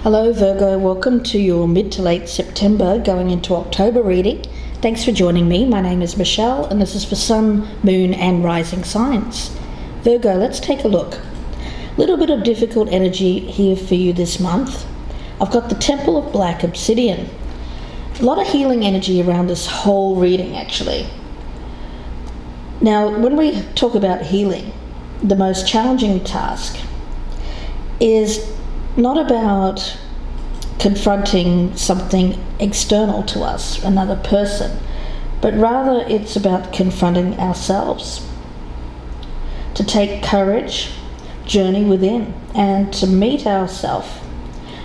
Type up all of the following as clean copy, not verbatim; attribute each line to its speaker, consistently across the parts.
Speaker 1: Hello Virgo, welcome to your mid to late September going into October reading. Thanks for joining me. My name is Michelle and this is for Sun, Moon and Rising signs. Virgo, let's take a look. Little bit of difficult energy here for you this month. I've got the Temple of Black Obsidian. A lot of healing energy around this whole reading actually. Now when we talk about healing, the most challenging task is not about confronting something external to us, another person, but rather it's about confronting ourselves. To take courage, journey within, and to meet ourselves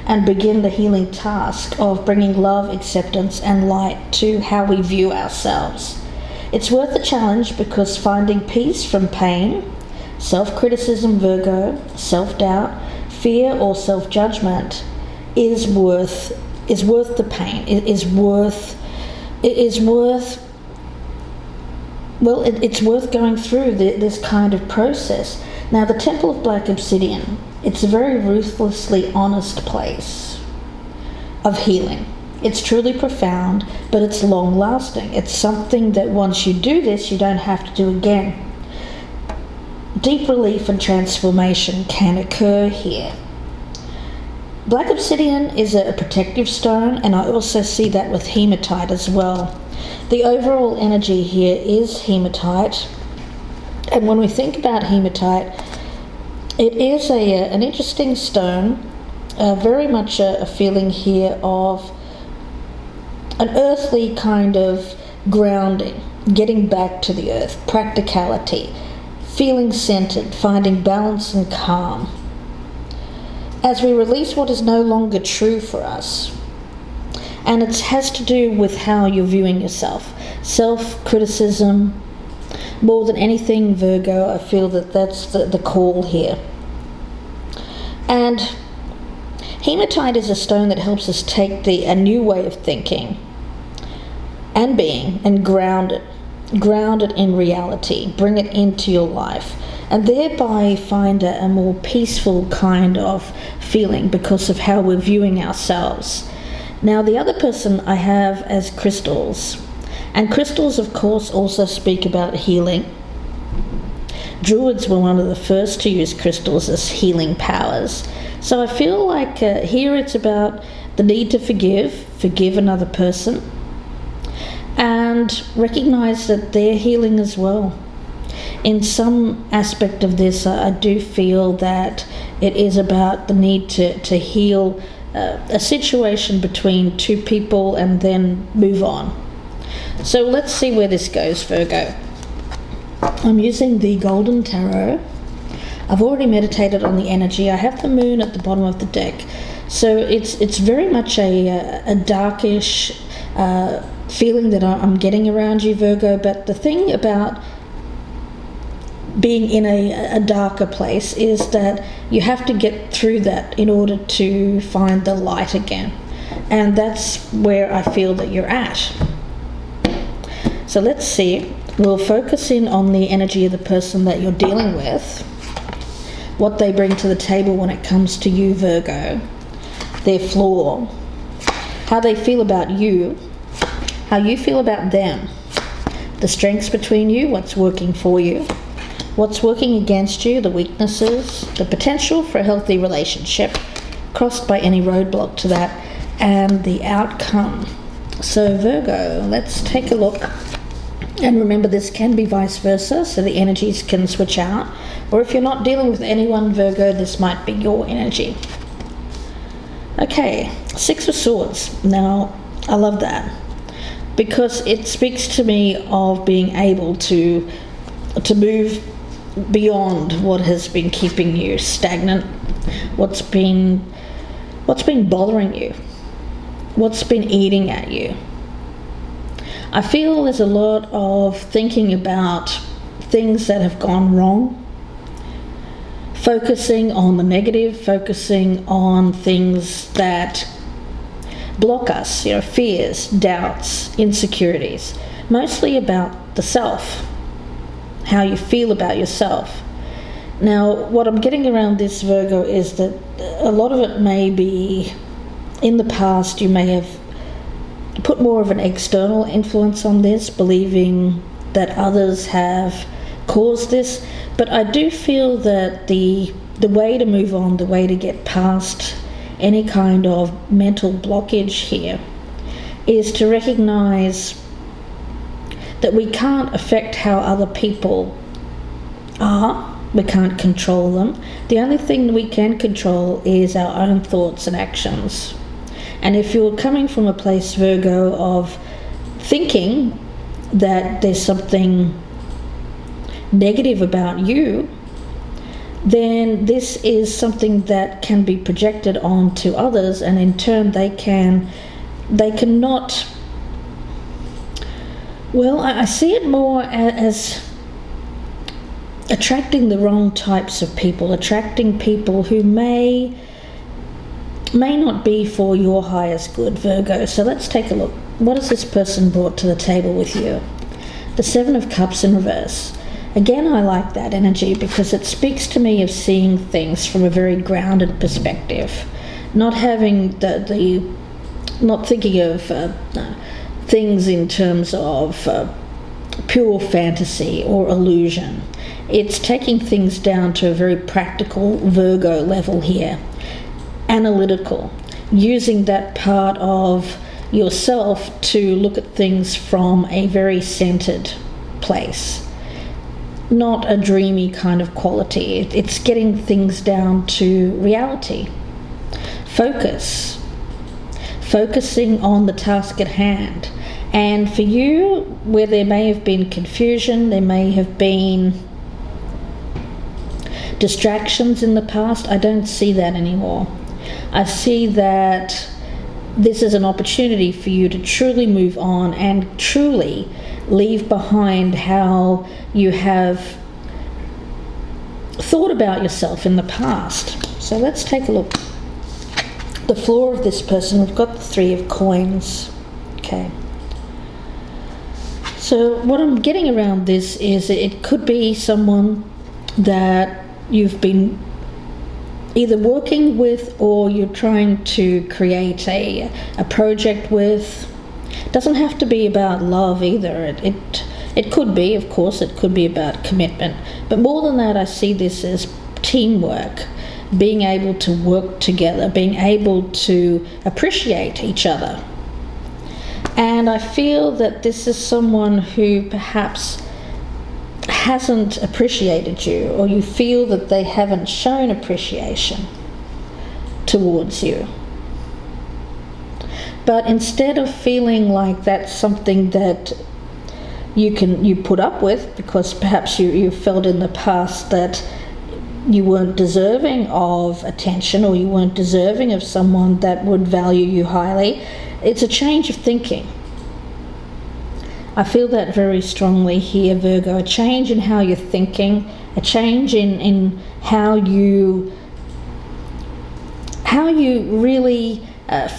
Speaker 1: and begin the healing task of bringing love, acceptance, and light to how we view ourselves. It's worth the challenge because finding peace from pain, self-criticism, Virgo, self-doubt, fear or self-judgment is worth the pain. It's worth going through this kind of process. Now the Temple of Black Obsidian, it's a very ruthlessly honest place of healing. It's truly profound, but it's long lasting. It's something that once you do this, you don't have to do again. Deep relief and transformation can occur here. Black obsidian is a protective stone, and I also see that with hematite as well. The overall energy here is hematite, and when we think about hematite, it is an interesting stone, very much a feeling here of an earthly kind of grounding, getting back to the earth, practicality, feeling centered, finding balance and calm. As we release what is no longer true for us, and it has to do with how you're viewing yourself. Self-criticism, more than anything, Virgo, I feel that that's the call here. And hematite is a stone that helps us take a new way of thinking and being and ground it in reality, bring it into your life, and thereby find a more peaceful kind of feeling because of how we're viewing ourselves. Now the other person I have as crystals, and crystals of course also speak about healing. Druids were one of the first to use crystals as healing powers. So I feel like here it's about the need to forgive another person, and recognize that they're healing as well. In some aspect of this, I do feel that it is about the need to heal a situation between two people and then move on. So let's see where this goes, Virgo. I'm using the Golden Tarot. I've already meditated on the energy. I have the moon at the bottom of the deck. So it's very much a darkish feeling that I'm getting around you, Virgo, but the thing about being in a darker place is that you have to get through that in order to find the light again, and that's where I feel that you're at. So let's see, we'll focus in on the energy of the person that you're dealing with, what they bring to the table when it comes to you, Virgo, their flaw, how they feel about you, how you feel about them, the strengths between you, what's working for you, what's working against you, the weaknesses, the potential for a healthy relationship, crossed by any roadblock to that, and the outcome. So Virgo, let's take a look. And remember, this can be vice versa, so the energies can switch out. Or if you're not dealing with anyone, Virgo, this might be your energy. Okay, Six of Swords. Now, I love that, because it speaks to me of being able to move beyond what has been keeping you stagnant, what's been bothering you, what's been eating at you. I feel there's a lot of thinking about things that have gone wrong, focusing on the negative, focusing on things that block us, fears, doubts, insecurities, mostly about the self, how you feel about yourself. Now, what I'm getting around this, Virgo, is that a lot of it may be in the past you may have put more of an external influence on this, believing that others have caused this. But I do feel that the way to move on, the way to get past any kind of mental blockage here, is to recognize that we can't affect how other people are. We can't control them. The only thing we can control is our own thoughts and actions. And if you're coming from a place, Virgo, of thinking that there's something negative about you, then this is something that can be projected onto others, and in turn they cannot. Well, I see it more as attracting the wrong types of people, attracting people who may not be for your highest good, Virgo. So let's take a look. What has this person brought to the table with you? The Seven of Cups in reverse. Again, I like that energy because it speaks to me of seeing things from a very grounded perspective, not having not thinking of things in terms of pure fantasy or illusion. It's taking things down to a very practical Virgo level here, analytical, using that part of yourself to look at things from a very centered place, not a dreamy kind of quality. It's getting things down to reality. Focusing on the task at hand. And for you, where there may have been confusion, there may have been distractions in the past, I don't see that anymore. I see that this is an opportunity for you to truly move on and truly leave behind how you have thought about yourself in the past. So let's take a look. The floor of this person, we've got the Three of Coins. Okay. So what I'm getting around this is it could be someone that you've been either working with or you're trying to create a project with. It doesn't have to be about love either. It could be, of course, it could be about commitment. But more than that, I see this as teamwork, being able to work together, being able to appreciate each other. And I feel that this is someone who perhaps hasn't appreciated you, or you feel that they haven't shown appreciation towards you. But instead of feeling like that's something that you put up with, because perhaps you felt in the past that you weren't deserving of attention, or you weren't deserving of someone that would value you highly, it's a change of thinking. I feel that very strongly here, Virgo. A change in how you're thinking, a change in how you really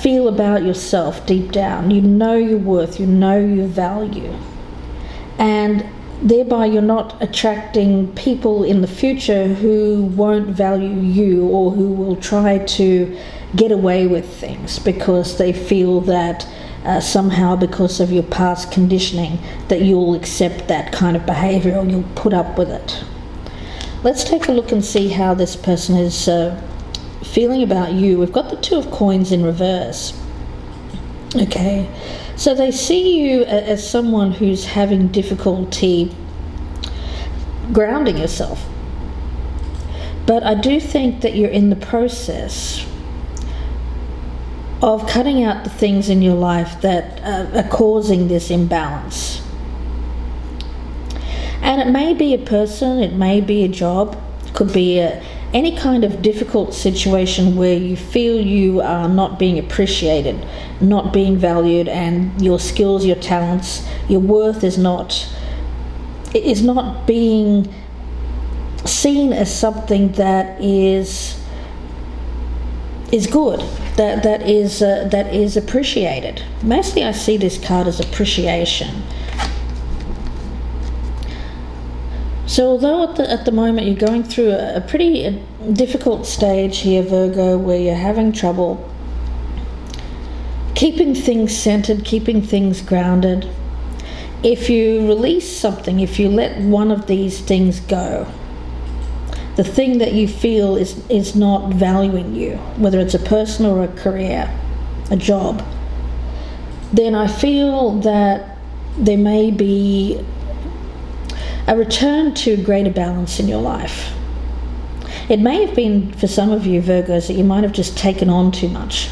Speaker 1: feel about yourself deep down. You know your worth, you know your value. And thereby you're not attracting people in the future who won't value you, or who will try to get away with things because they feel that somehow, because of your past conditioning, that you'll accept that kind of behavior or you'll put up with it. Let's take a look and see how this person is feeling about you. We've got the Two of Coins in reverse. Okay, so they see you as someone who's having difficulty grounding yourself. But I do think that you're in the process of cutting out the things in your life that are causing this imbalance. And it may be a person, it may be a job, it could be any kind of difficult situation where you feel you are not being appreciated, not being valued, and your skills, your talents, your worth is not being seen as something that is good, that is appreciated. Mostly I see this card as appreciation. So although at the moment you're going through a pretty difficult stage here, Virgo, where you're having trouble, keeping things centered, keeping things grounded. If you release something, if you let one of these things go, the thing that you feel is not valuing you, whether it's a person or a career, a job, then I feel that there may be a return to greater balance in your life. It may have been, for some of you Virgos, that you might have just taken on too much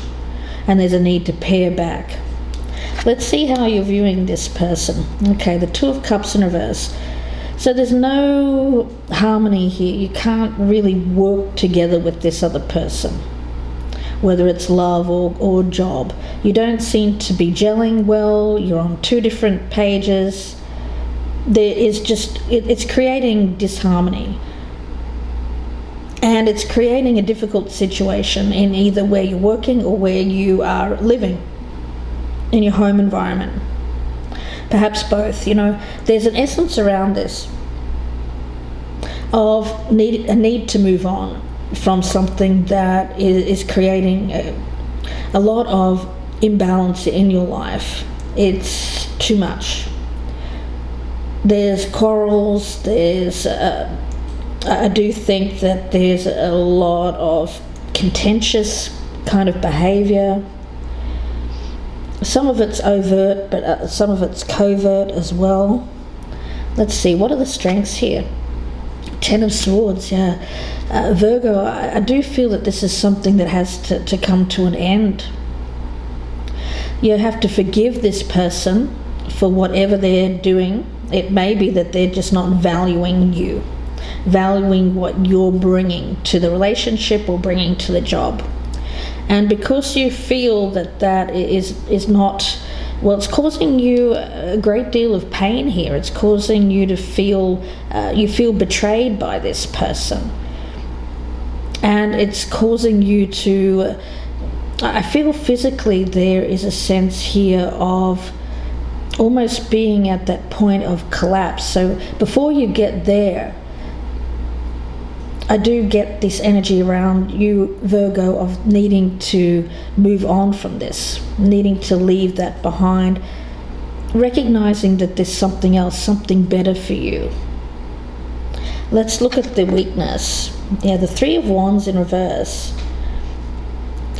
Speaker 1: and there's a need to pare back. Let's see how you're viewing this person. Okay, the Two of Cups in reverse. So there's no harmony here. You can't really work together with this other person, whether it's love or job. You don't seem to be gelling well. You're on two different pages. There is just, it's creating disharmony. And it's creating a difficult situation in either where you're working or where you are living, in your home environment. Perhaps both. There's an essence around this of a need to move on from something that is creating a lot of imbalance in your life. It's too much. There's quarrels, I do think that there's a lot of contentious kind of behaviour. Some of it's overt, but some of it's covert as well. Let's see, what are the strengths here? Ten of Swords, yeah. Virgo, I do feel that this is something that has to come to an end. You have to forgive this person for whatever they're doing. It may be that they're just not valuing you, valuing what you're bringing to the relationship or bringing to the job. And because you feel that is not, well, it's causing you a great deal of pain here. It's causing you to feel, you feel betrayed by this person. And it's causing you to, I feel physically there is a sense here of almost being at that point of collapse. So before you get there, I do get this energy around you, Virgo, of needing to move on from this, needing to leave that behind, recognizing that there's something else, something better for you. Let's look at the weakness. Yeah, the Three of Wands in reverse.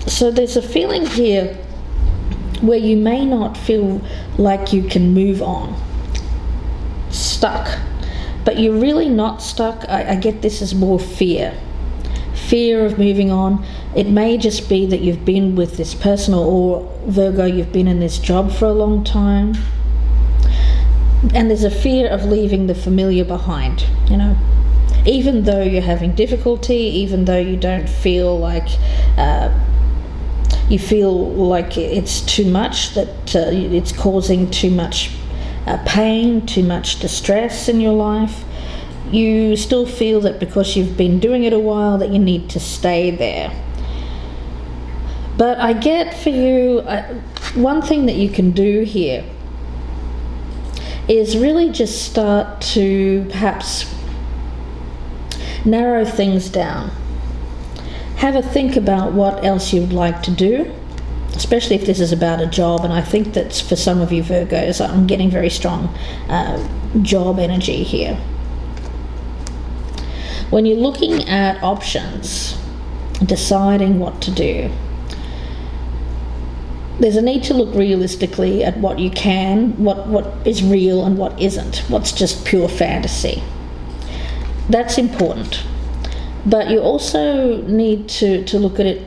Speaker 1: So there's a feeling here where you may not feel like you can move on, stuck. But you're really not stuck. I get this as more fear of moving on. It may just be that you've been with this person, or Virgo, you've been in this job for a long time, and there's a fear of leaving the familiar behind, even though you're having difficulty, even though you don't feel like you feel like it's too much, that it's causing too much pain, too much distress in your life. You still feel that because you've been doing it a while that you need to stay there. But I get for you, one thing that you can do here is really just start to perhaps narrow things down. Have a think about what else you'd like to do, especially if this is about a job. And I think that's for some of you Virgos, I'm getting very strong job energy here. When you're looking at options, deciding what to do, there's a need to look realistically at what you can, what is real and what isn't, what's just pure fantasy. That's important. But you also need to look at it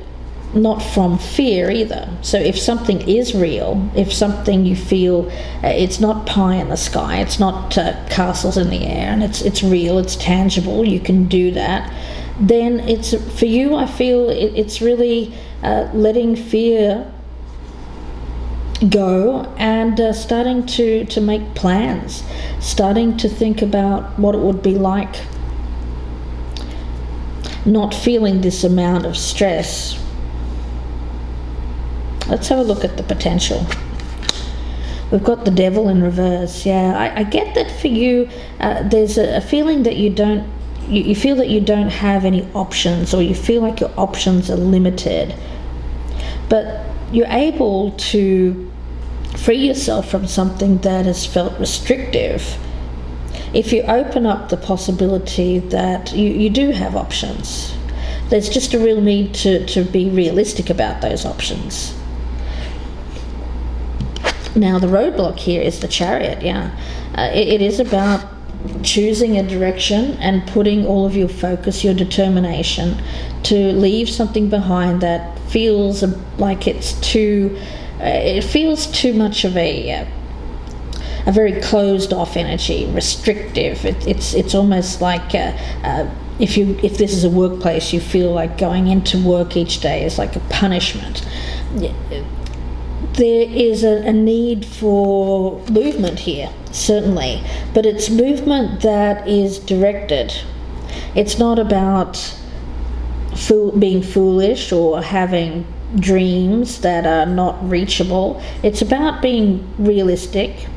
Speaker 1: not from fear either. So if something is real, if something you feel it's not pie in the sky, it's not castles in the air, and it's real, it's tangible, you can do that, then it's, for you, I feel it's really letting fear go and starting to make plans, starting to think about what it would be like not feeling this amount of stress. Let's have a look at the potential. We've got the Devil in reverse. Yeah, I get that for you. There's a feeling that you feel that you don't have any options, or you feel like your options are limited. but you're able to free yourself from something that has felt restrictive if you open up the possibility that you do have options. There's just a real need to be realistic about those options. Now the roadblock here is the Chariot. It is about choosing a direction and putting all of your focus, your determination to leave something behind that feels like it feels too much of a very closed off energy, restrictive. It's almost like if this is a workplace, you feel like going into work each day is like a punishment. There is a need for movement here, certainly, but it's movement that is directed. It's not about being foolish or having dreams that are not reachable. It's about being realistic,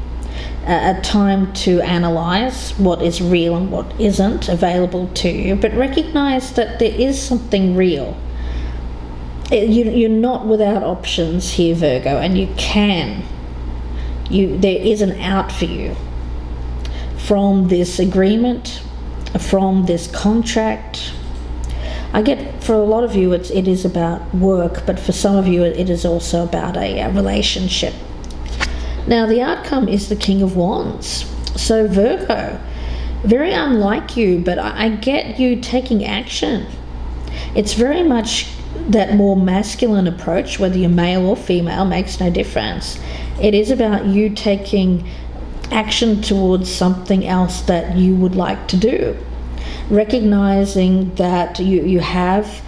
Speaker 1: a time to analyze what is real and what isn't available to you, but recognize that there is something real. You're not without options here, Virgo, and there is an out for you from this agreement, from this contract. I get, for a lot of you, it is about work, but for some of you it is also about a relationship. Now the outcome is the King of Wands. So Virgo, very unlike you, but I get you taking action. It's very much that more masculine approach, whether you're male or female, makes no difference. It is about you taking action towards something else that you would like to do. Recognizing that you have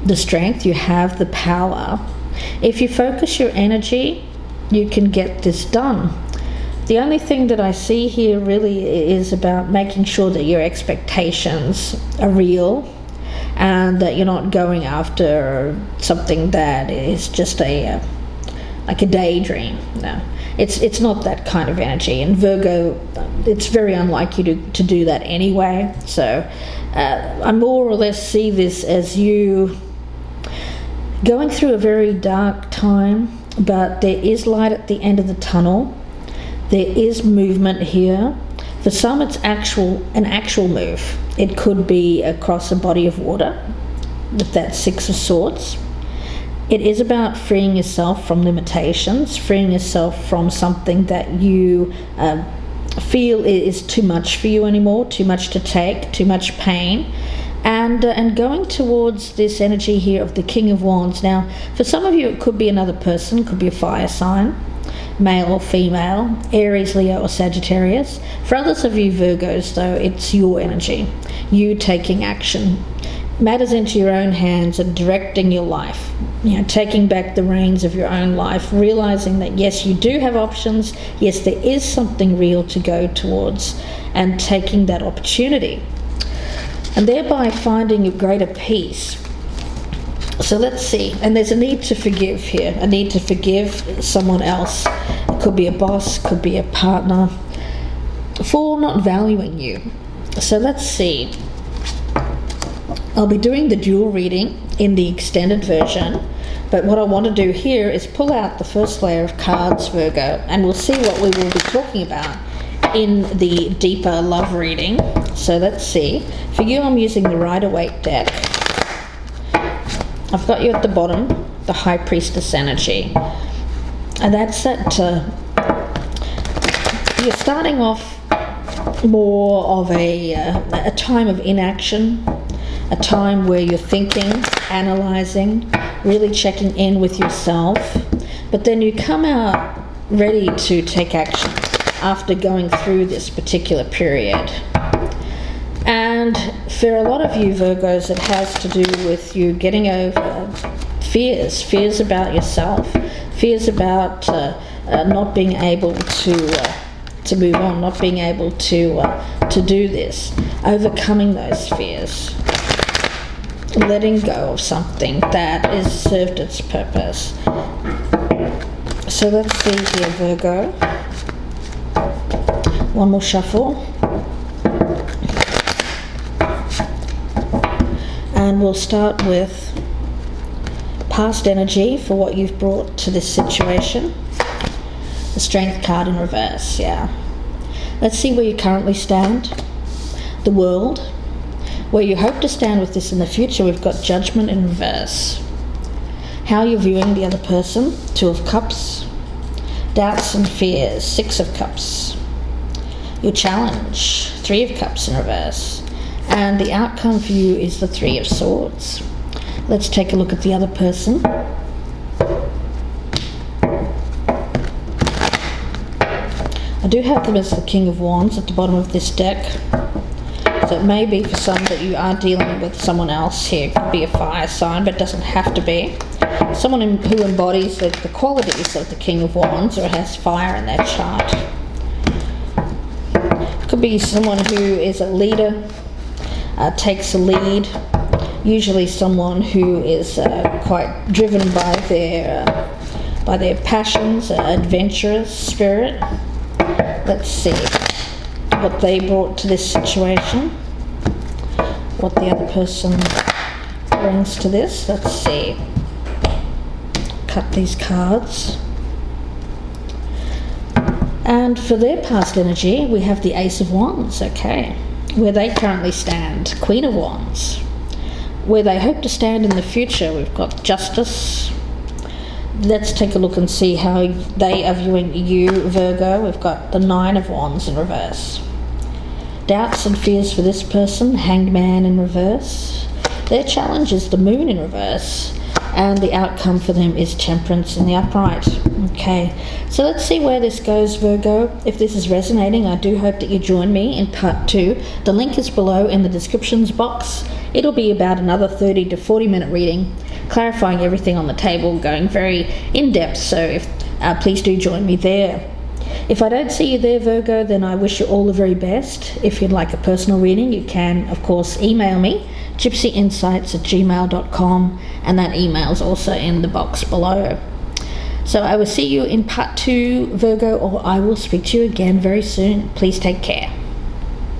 Speaker 1: the strength, you have the power. If you focus your energy, you can get this done. The only thing that I see here really is about making sure that your expectations are real and that you're not going after something that is just like a daydream. No, it's not that kind of energy. And Virgo, it's very unlike you to do that anyway. So I more or less see this as you going through a very dark time, but there is light at the end of the tunnel. There is movement here. For some, it's an actual move. It could be across a body of water with that Six of Swords. It is about freeing yourself from limitations, freeing yourself from something that you feel is too much for you anymore, too much to take, too much pain, and going towards this energy here of the King of Wands. Now, for some of you, it could be another person, could be a fire sign, male or female, Aries, Leo or Sagittarius. For others of you Virgos, though, it's your energy, you taking action, matters into your own hands and directing your life, taking back the reins of your own life, realizing that yes, you do have options, yes, there is something real to go towards, and taking that opportunity, and thereby finding a greater peace. So let's see, and there's a need to forgive here, a need to forgive someone else. It could be a boss, could be a partner, for not valuing you. So let's see. I'll be doing the dual reading in the extended version, but what I want to do here is pull out the first layer of cards, Virgo, and we'll see what we will be talking about in the deeper love reading. So let's see. For you, I'm using the Rider-Waite deck. I've got you at the bottom, the High Priestess energy. And that's that you're starting off more of a time of inaction, a time where you're thinking, analyzing, really checking in with yourself. But then you come out ready to take action after going through this particular period. And for a lot of you Virgos, it has to do with you getting over fears about yourself, fears about not being able to move on, not being able to do this, overcoming those fears, letting go of something that has served its purpose. So let's see here, Virgo. One more shuffle. And we'll start with past energy for what you've brought to this situation. The Strength card in reverse, yeah. Let's see where you currently stand. The World. Where you hope to stand with this in the future, we've got Judgment in reverse. How you're viewing the other person, 2 of Cups. Doubts and fears, 6 of Cups. Your challenge, 3 of Cups in reverse. And the outcome for you is the 3 of Swords. Let's take a look at the other person. I do have them as the King of Wands at the bottom of this deck. So it may be for some that you are dealing with someone else here. It could be a fire sign, but it doesn't have to be. Someone who embodies the qualities of the King of Wands or has fire in their chart. It could be someone who is a leader, takes a lead. Usually someone who is quite driven by their passions, adventurous spirit. Let's see what they brought to this situation, what the other person brings to this. Let's see. Cut these cards. And for their past energy, we have the Ace of Wands, okay. Where they currently stand, Queen of Wands. Where they hope to stand in the future, we've got Justice. Let's take a look and see how they are viewing you, Virgo. We've got the 9 of Wands in reverse. Doubts and fears for this person, Hanged Man in reverse. Their challenge is the Moon in reverse. And the outcome for them is Temperance in the upright. Okay, so let's see where this goes, Virgo. If this is resonating, I do hope that you join me in part 2. The link is below in the descriptions box. It'll be about another 30 to 40 minute reading, clarifying everything on the table, going very in-depth, so please do join me there. If I don't see you there, Virgo, then I wish you all the very best. If you'd like a personal reading, you can, of course, email me, gypsyinsights@gmail.com, and that email's also in the box below. So I will see you in part 2, Virgo, or I will speak to you again very soon. Please take care.